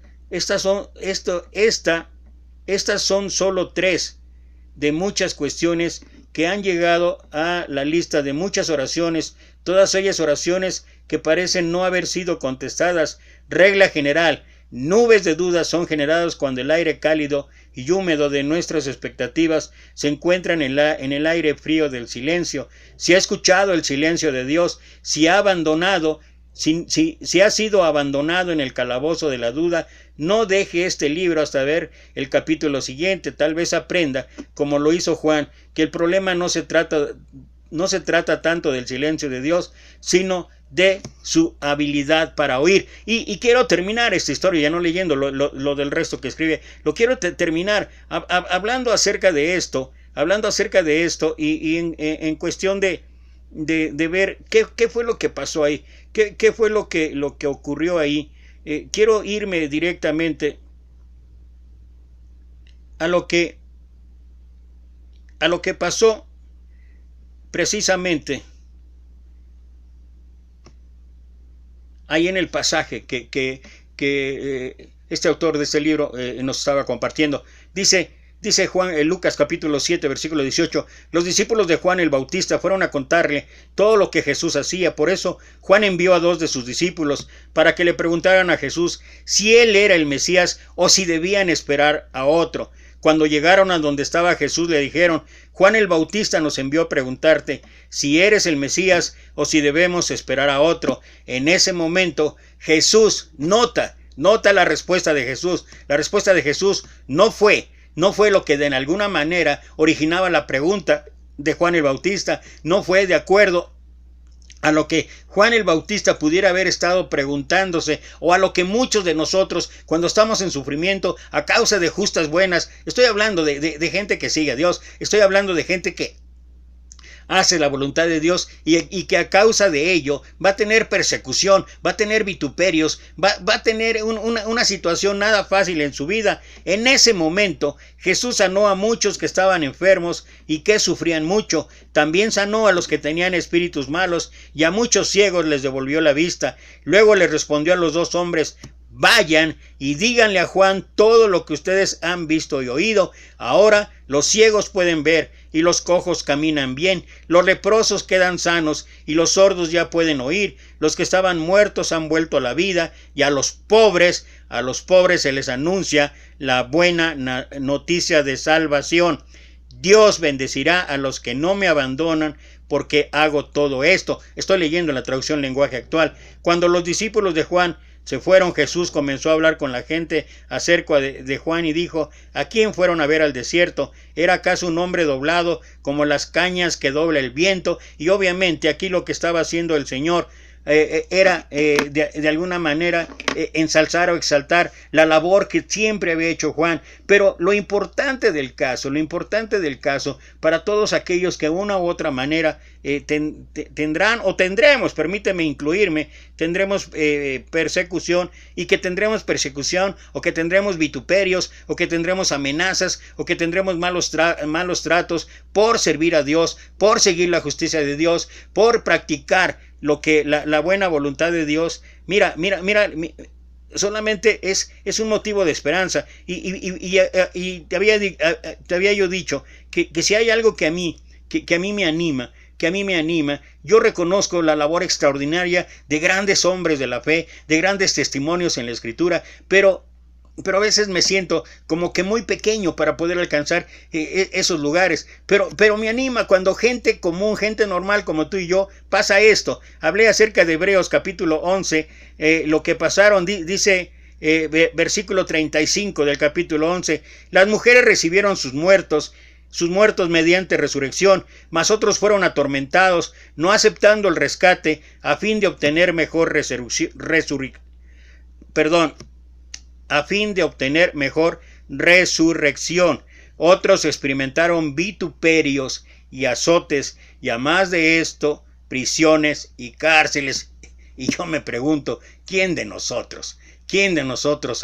solo 3 de muchas cuestiones que han llegado a la lista de muchas oraciones, todas ellas oraciones que parecen no haber sido contestadas. Regla general: nubes de dudas son generadas cuando el aire cálido y húmedo de nuestras expectativas se encuentran en el aire frío del silencio. Si ha escuchado el silencio de Dios, si ha sido abandonado en el calabozo de la duda, no deje este libro hasta ver el capítulo siguiente. Tal vez aprenda, como lo hizo Juan, que el problema no se trata tanto del silencio de Dios, sino de su habilidad para oír. Y quiero terminar esta historia, ya no leyendo lo del resto que escribe, lo quiero terminar hablando acerca de esto y en cuestión de ver qué fue lo que pasó ahí, qué fue lo que ocurrió ahí. Quiero irme directamente a lo que pasó precisamente ahí en el pasaje que este autor de este libro nos estaba compartiendo. Dice Juan, en Lucas capítulo 7, versículo 18, los discípulos de Juan el Bautista fueron a contarle todo lo que Jesús hacía. Por eso Juan envió a 2 de sus discípulos para que le preguntaran a Jesús si él era el Mesías o si debían esperar a otro. Cuando llegaron a donde estaba Jesús, le dijeron: Juan el Bautista nos envió a preguntarte si eres el Mesías o si debemos esperar a otro. En ese momento Jesús nota la respuesta de Jesús. La respuesta de Jesús no fue lo que de alguna manera originaba la pregunta de Juan el Bautista, no fue de acuerdo a lo que Juan el Bautista pudiera haber estado preguntándose, o a lo que muchos de nosotros, cuando estamos en sufrimiento a causa de justas buenas, estoy hablando de gente que sigue a Dios, estoy hablando de gente que hace la voluntad de Dios y que a causa de ello va a tener persecución, va a tener vituperios, va a tener una situación nada fácil en su vida. En ese momento Jesús sanó a muchos que estaban enfermos y que sufrían mucho. También sanó a los que tenían espíritus malos y a muchos ciegos les devolvió la vista. Luego les respondió a los 2 hombres: vayan y díganle a Juan todo lo que ustedes han visto y oído. Ahora los ciegos pueden ver y los cojos caminan bien, los leprosos quedan sanos y los sordos ya pueden oír, los que estaban muertos han vuelto a la vida, y a los pobres se les anuncia la buena noticia de salvación. Dios bendecirá a los que no me abandonan, porque hago todo esto. Estoy leyendo la traducción lenguaje actual. Cuando los discípulos de Juan se fueron, Jesús comenzó a hablar con la gente acerca de Juan y dijo: ¿a quién fueron a ver al desierto? ¿Era acaso un hombre doblado como las cañas que dobla el viento? Y obviamente aquí lo que estaba haciendo el Señor era de alguna manera ensalzar o exaltar la labor que siempre había hecho Juan. Pero lo importante del caso para todos aquellos que de una u otra manera tendrán o tendremos, permíteme incluirme, tendremos persecución, y que tendremos persecución o que tendremos vituperios o que tendremos amenazas o que tendremos malos tratos por servir a Dios, por seguir la justicia de Dios, por practicar lo que la buena voluntad de Dios. Mira, solamente es un motivo de esperanza. Y te había yo dicho que si hay algo que a mí me anima, yo reconozco la labor extraordinaria de grandes hombres de la fe, de grandes testimonios en la Escritura, pero a veces me siento como que muy pequeño para poder alcanzar esos lugares. Pero me anima cuando gente común, gente normal como tú y yo, pasa esto. Hablé acerca de Hebreos capítulo 11, lo que pasaron, dice versículo 35 del capítulo 11, las mujeres recibieron sus muertos mediante resurrección, mas otros fueron atormentados, no aceptando el rescate, a fin de obtener mejor resurrección. Otros experimentaron vituperios y azotes, y a más de esto, prisiones y cárceles. Y yo me pregunto, ¿quién de nosotros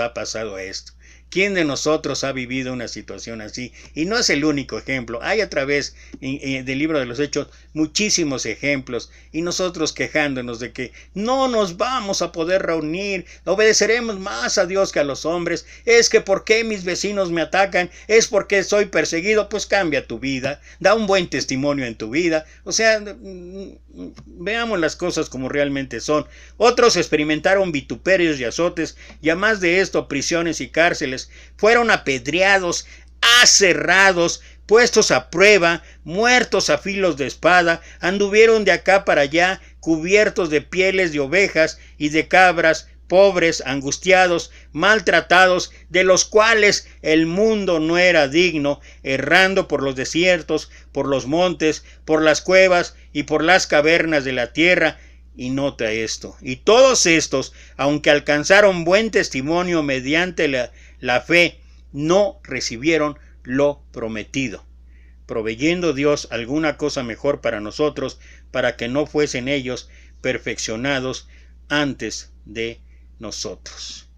ha pasado esto? ¿Quién de nosotros ha vivido una situación así? Y no es el único ejemplo. Hay a través del libro de los Hechos muchísimos ejemplos. Y nosotros quejándonos de que no nos vamos a poder reunir, obedeceremos más a Dios que a los hombres. Es que ¿por qué mis vecinos me atacan? Es porque soy perseguido. Pues cambia tu vida. Da un buen testimonio en tu vida. O sea, veamos las cosas como realmente son. Otros experimentaron vituperios y azotes, y además de esto, prisiones y cárceles. Fueron apedreados, aserrados, puestos a prueba, muertos a filos de espada, anduvieron de acá para allá, cubiertos de pieles de ovejas y de cabras, pobres, angustiados, maltratados, de los cuales el mundo no era digno, errando por los desiertos, por los montes, por las cuevas y por las cavernas de la tierra. Y nota esto: y todos estos, aunque alcanzaron buen testimonio mediante la fe, no recibieron lo prometido, proveyendo Dios alguna cosa mejor para nosotros, para que no fuesen ellos perfeccionados antes de nosotros.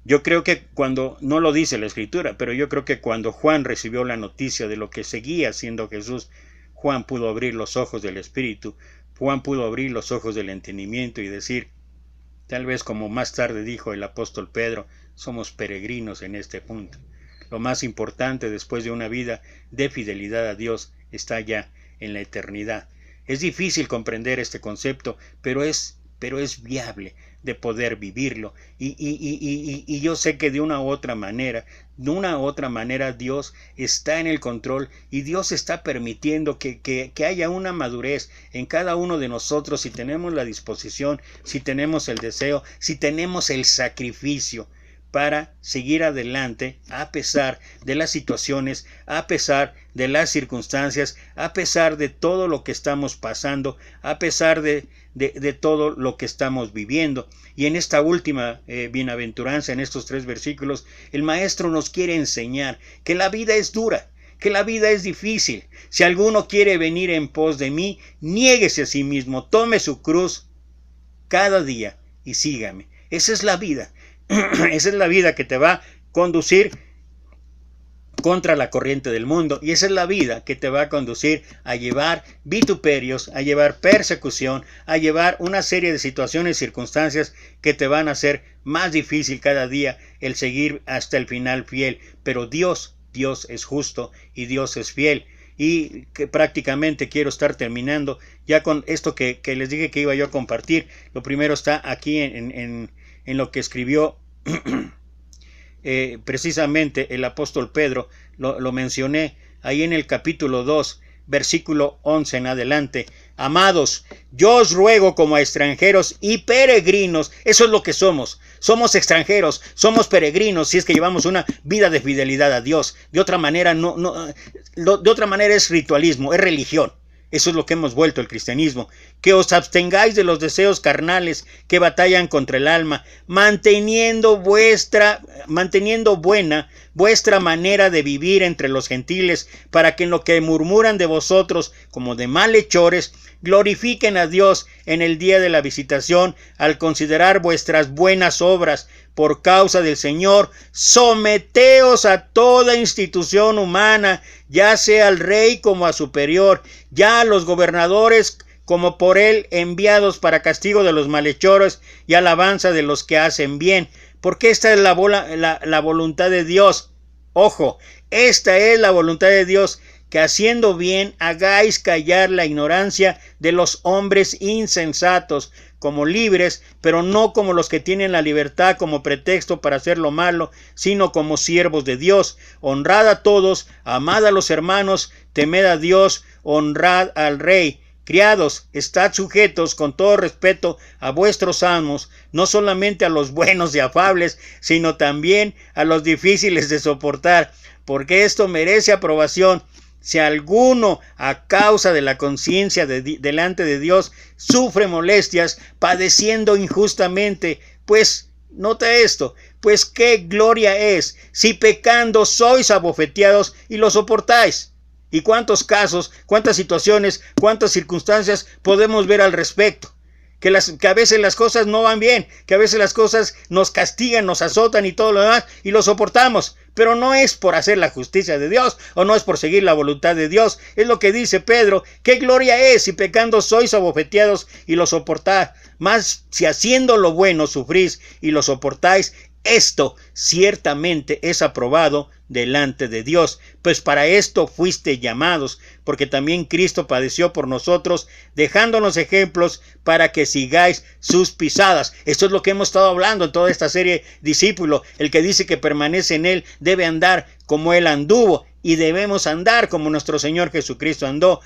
Yo creo que cuando, no lo dice la Escritura, pero yo creo que cuando Juan recibió la noticia de lo que seguía haciendo Jesús, Juan pudo abrir los ojos del Espíritu, Juan pudo abrir los ojos del entendimiento y decir, tal vez como más tarde dijo el apóstol Pedro, somos peregrinos en este punto. Lo más importante después de una vida de fidelidad a Dios está ya en la eternidad. Es difícil comprender este concepto, pero es viable de poder vivirlo. Y yo sé que de una u otra manera Dios está en el control, y Dios está permitiendo que haya una madurez en cada uno de nosotros, si tenemos la disposición, si tenemos el deseo, si tenemos el sacrificio para seguir adelante a pesar de las situaciones, a pesar de las circunstancias, a pesar de todo lo que estamos pasando, a pesar de todo lo que estamos viviendo. Y en esta última bienaventuranza, en estos 3 versículos, el maestro nos quiere enseñar que la vida es dura, que la vida es difícil. Si alguno quiere venir en pos de mí, niéguese a sí mismo, tome su cruz cada día y sígame. Esa es la vida. Esa es la vida que te va a conducir contra la corriente del mundo, y esa es la vida que te va a conducir a llevar vituperios, a llevar persecución, a llevar una serie de situaciones y circunstancias que te van a hacer más difícil cada día el seguir hasta el final fiel. Pero Dios es justo y Dios es fiel. Y que prácticamente quiero estar terminando ya con esto que les dije que iba yo a compartir. Lo primero está aquí en lo que escribió precisamente el apóstol Pedro. Lo mencioné ahí en el capítulo 2, versículo 11 en adelante. Amados, yo os ruego como a extranjeros y peregrinos, eso es lo que somos. Somos extranjeros, somos peregrinos si es que llevamos una vida de fidelidad a Dios. De otra manera de otra manera es ritualismo, es religión. Eso es lo que hemos vuelto el cristianismo. Que os abstengáis de los deseos carnales que batallan contra el alma, manteniendo buena vuestra manera de vivir entre los gentiles, para que en lo que murmuran de vosotros como de malhechores, glorifiquen a Dios en el día de la visitación, al considerar vuestras buenas obras. Por causa del Señor, someteos a toda institución humana, ya sea al rey como a superior, ya a los gobernadores como por él enviados para castigo de los malhechores y alabanza de los que hacen bien, porque esta es la voluntad de Dios. Ojo, esta es la voluntad de Dios, que haciendo bien hagáis callar la ignorancia de los hombres insensatos, como libres, pero no como los que tienen la libertad como pretexto para hacer lo malo, sino como siervos de Dios. Honrad a todos, amad a los hermanos, temed a Dios, honrad al rey. Criados, estad sujetos con todo respeto a vuestros amos, no solamente a los buenos y afables, sino también a los difíciles de soportar, porque esto merece aprobación. Si alguno, a causa de la conciencia delante de Dios, sufre molestias, padeciendo injustamente, pues, nota esto, pues qué gloria es, si pecando sois abofeteados y lo soportáis. ¿Y cuántos casos, cuántas situaciones, cuántas circunstancias podemos ver al respecto? Que a veces las cosas no van bien, que a veces las cosas nos castigan, nos azotan y todo lo demás, y lo soportamos. Pero no es por hacer la justicia de Dios, o no es por seguir la voluntad de Dios. Es lo que dice Pedro, qué gloria es si pecando sois abofeteados y lo soportáis. Mas si haciendo lo bueno sufrís y lo soportáis, esto ciertamente es aprobado delante de Dios, pues para esto fuiste llamados, porque también Cristo padeció por nosotros, dejándonos ejemplos para que sigáis sus pisadas. Esto es lo que hemos estado hablando en toda esta serie Discípulo. El que dice que permanece en él debe andar como él anduvo, y debemos andar como nuestro Señor Jesucristo anduvo,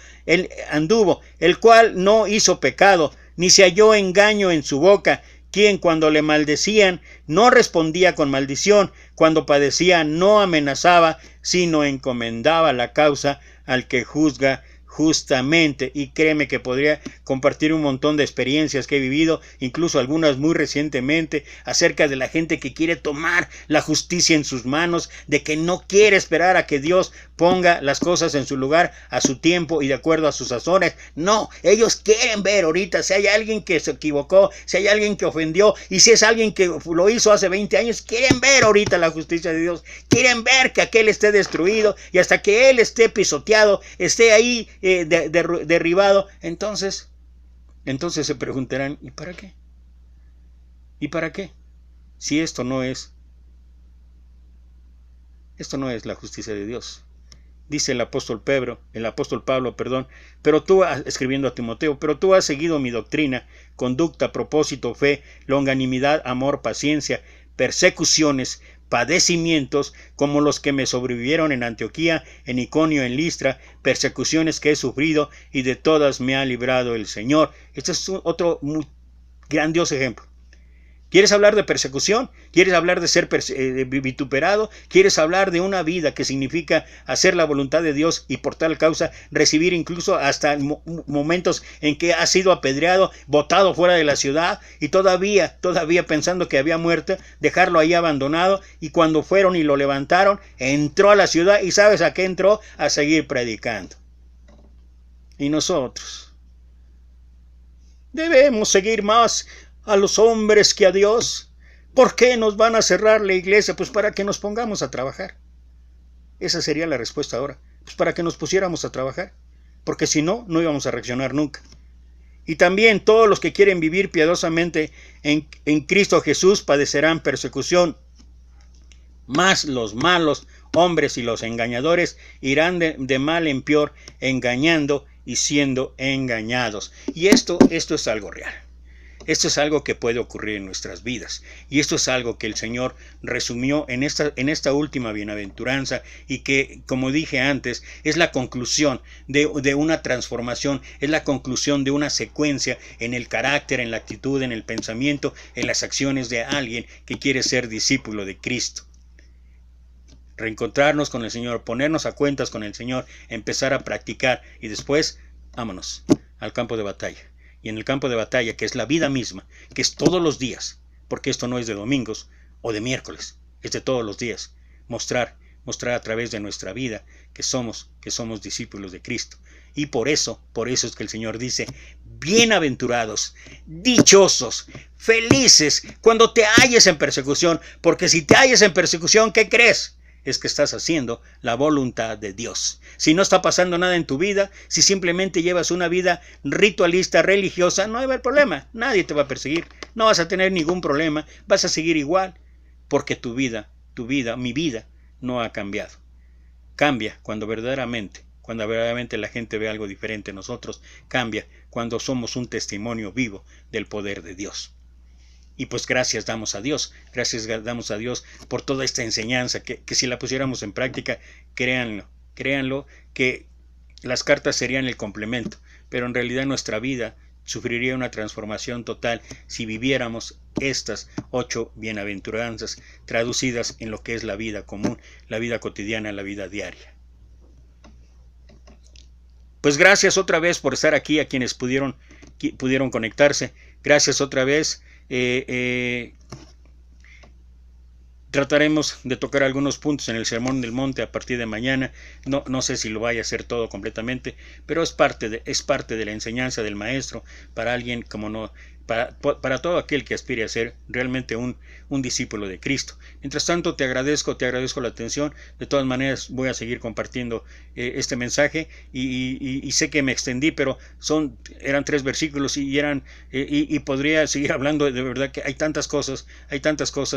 el cual no hizo pecado, ni se halló engaño en su boca, quien cuando le maldecían no respondía con maldición, cuando padecía no amenazaba, sino encomendaba la causa al que juzga justamente. Y créeme que podría compartir un montón de experiencias que he vivido, incluso algunas muy recientemente, acerca de la gente que quiere tomar la justicia en sus manos, de que no quiere esperar a que Dios ponga las cosas en su lugar a su tiempo y de acuerdo a sus sazones. No, ellos quieren ver ahorita si hay alguien que se equivocó, si hay alguien que ofendió, y si es alguien que lo hizo hace 20 años, quieren ver ahorita la justicia de Dios, quieren ver que aquel esté destruido, y hasta que él esté pisoteado, esté ahí derribado, entonces se preguntarán, ¿y para qué? ¿Y para qué? Si esto no es la justicia de Dios. Dice el apóstol Pablo, pero tú, escribiendo a Timoteo, pero tú has seguido mi doctrina, conducta, propósito, fe, longanimidad, amor, paciencia, persecuciones, padecimientos, como los que me sobrevivieron en Antioquía, en Iconio, en Listra, persecuciones que he sufrido, y de todas me ha librado el Señor. Este es otro muy grandioso ejemplo. ¿Quieres hablar de persecución? ¿Quieres hablar de ser vituperado? ¿Quieres hablar de una vida que significa hacer la voluntad de Dios y por tal causa recibir incluso hasta momentos en que ha sido apedreado, botado fuera de la ciudad y todavía pensando que había muerto, dejarlo ahí abandonado, y cuando fueron y lo levantaron, entró a la ciudad y ¿sabes a qué entró? A seguir predicando. Y nosotros debemos seguir más a los hombres que a Dios. ¿Por qué nos van a cerrar la iglesia? Pues para que nos pongamos a trabajar. Esa sería la respuesta ahora. Pues para que nos pusiéramos a trabajar. Porque si no, no íbamos a reaccionar nunca. Y también todos los que quieren vivir piadosamente en Cristo Jesús padecerán persecución. Mas los malos hombres y los engañadores irán de mal en peor, engañando y siendo engañados. Y esto es algo real. Esto es algo que puede ocurrir en nuestras vidas. Y esto es algo que el Señor resumió en esta última bienaventuranza y que, como dije antes, es la conclusión de una transformación, es la conclusión de una secuencia en el carácter, en la actitud, en el pensamiento, en las acciones de alguien que quiere ser discípulo de Cristo. Reencontrarnos con el Señor, ponernos a cuentas con el Señor, empezar a practicar y después, vámonos al campo de batalla. Y en el campo de batalla, que es la vida misma, que es todos los días, porque esto no es de domingos o de miércoles, es de todos los días, mostrar a través de nuestra vida que somos discípulos de Cristo. Y por eso es que el Señor dice, bienaventurados, dichosos, felices, cuando te halles en persecución, porque si te halles en persecución, ¿qué crees? Es que estás haciendo la voluntad de Dios. Si no está pasando nada en tu vida, si simplemente llevas una vida ritualista, religiosa, no va a haber problema. Nadie te va a perseguir. No vas a tener ningún problema. Vas a seguir igual. Porque tu vida, mi vida, no ha cambiado. Cambia cuando verdaderamente la gente ve algo diferente en nosotros. Cambia cuando somos un testimonio vivo del poder de Dios. Y pues gracias damos a Dios por toda esta enseñanza, que si la pusiéramos en práctica, créanlo, que las cartas serían el complemento, pero en realidad nuestra vida sufriría una transformación total si viviéramos estas 8 bienaventuranzas traducidas en lo que es la vida común, la vida cotidiana, la vida diaria. Pues gracias otra vez por estar aquí, a quienes pudieron conectarse. Gracias otra vez. Trataremos de tocar algunos puntos en el Sermón del Monte a partir de mañana. No sé si lo vaya a hacer todo completamente, pero es parte de la enseñanza del Maestro para alguien para todo aquel que aspire a ser realmente un discípulo de Cristo. Mientras tanto, te agradezco la atención. De todas maneras, voy a seguir compartiendo este mensaje y sé que me extendí, pero eran 3 versículos y podría seguir hablando. De verdad que hay tantas cosas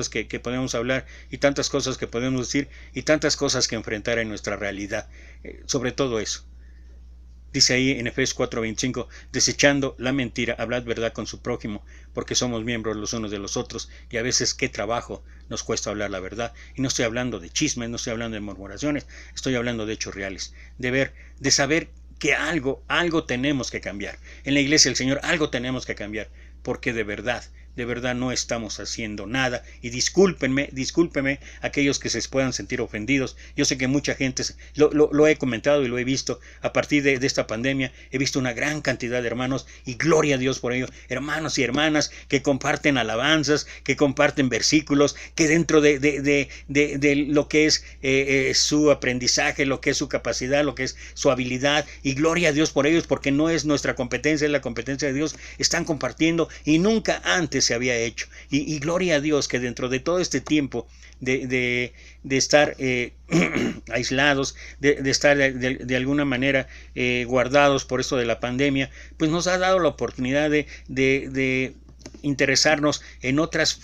que podemos hablar y tantas cosas que podemos decir y tantas cosas que enfrentar en nuestra realidad. Sobre todo eso. Dice ahí en Efesios 4:25, desechando la mentira, hablad verdad con su prójimo, porque somos miembros los unos de los otros, y a veces qué trabajo nos cuesta hablar la verdad. Y no estoy hablando de chismes, no estoy hablando de murmuraciones, estoy hablando de hechos reales, de saber que algo tenemos que cambiar. En la iglesia del Señor algo tenemos que cambiar, porque de verdad no estamos haciendo nada. Y discúlpenme aquellos que se puedan sentir ofendidos. Yo sé que mucha gente, lo he comentado y lo he visto a partir de esta pandemia. He visto una gran cantidad de hermanos, y gloria a Dios por ello, hermanos y hermanas que comparten alabanzas, que comparten versículos, que dentro de lo que es su aprendizaje, lo que es su capacidad, lo que es su habilidad, y gloria a Dios por ellos, porque no es nuestra competencia, es la competencia de Dios. Están compartiendo y nunca antes se había hecho, y gloria a Dios que dentro de todo este tiempo de estar aislados, de estar de alguna manera guardados por esto de la pandemia, pues nos ha dado la oportunidad de interesarnos en otras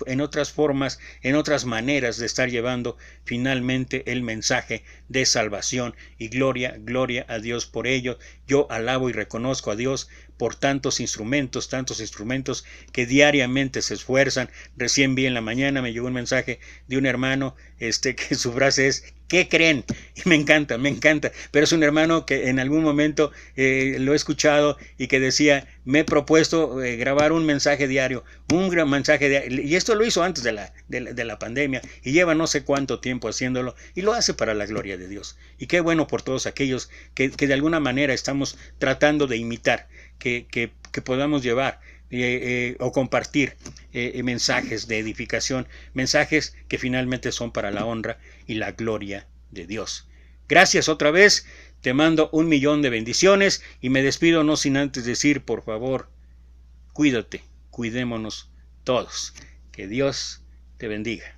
formas, en otras maneras de estar llevando finalmente el mensaje de salvación, y gloria a Dios por ello. Yo alabo y reconozco a Dios por tantos instrumentos que diariamente se esfuerzan. Recién vi en la mañana, me llegó un mensaje de un hermano que su frase es ¿qué creen? Y me encanta, pero es un hermano que en algún momento lo he escuchado y que decía, me he propuesto grabar un mensaje diario, y esto lo hizo antes de la pandemia, y lleva no sé cuánto tiempo haciéndolo, y lo hace para la gloria de Dios. Y qué bueno por todos aquellos que de alguna manera estamos tratando de imitar, que podamos llevar o compartir mensajes de edificación, mensajes que finalmente son para la honra y la gloria de Dios. Gracias otra vez, te mando 1,000,000 de bendiciones y me despido no sin antes decir, por favor, cuídate, cuidémonos todos. Que Dios te bendiga.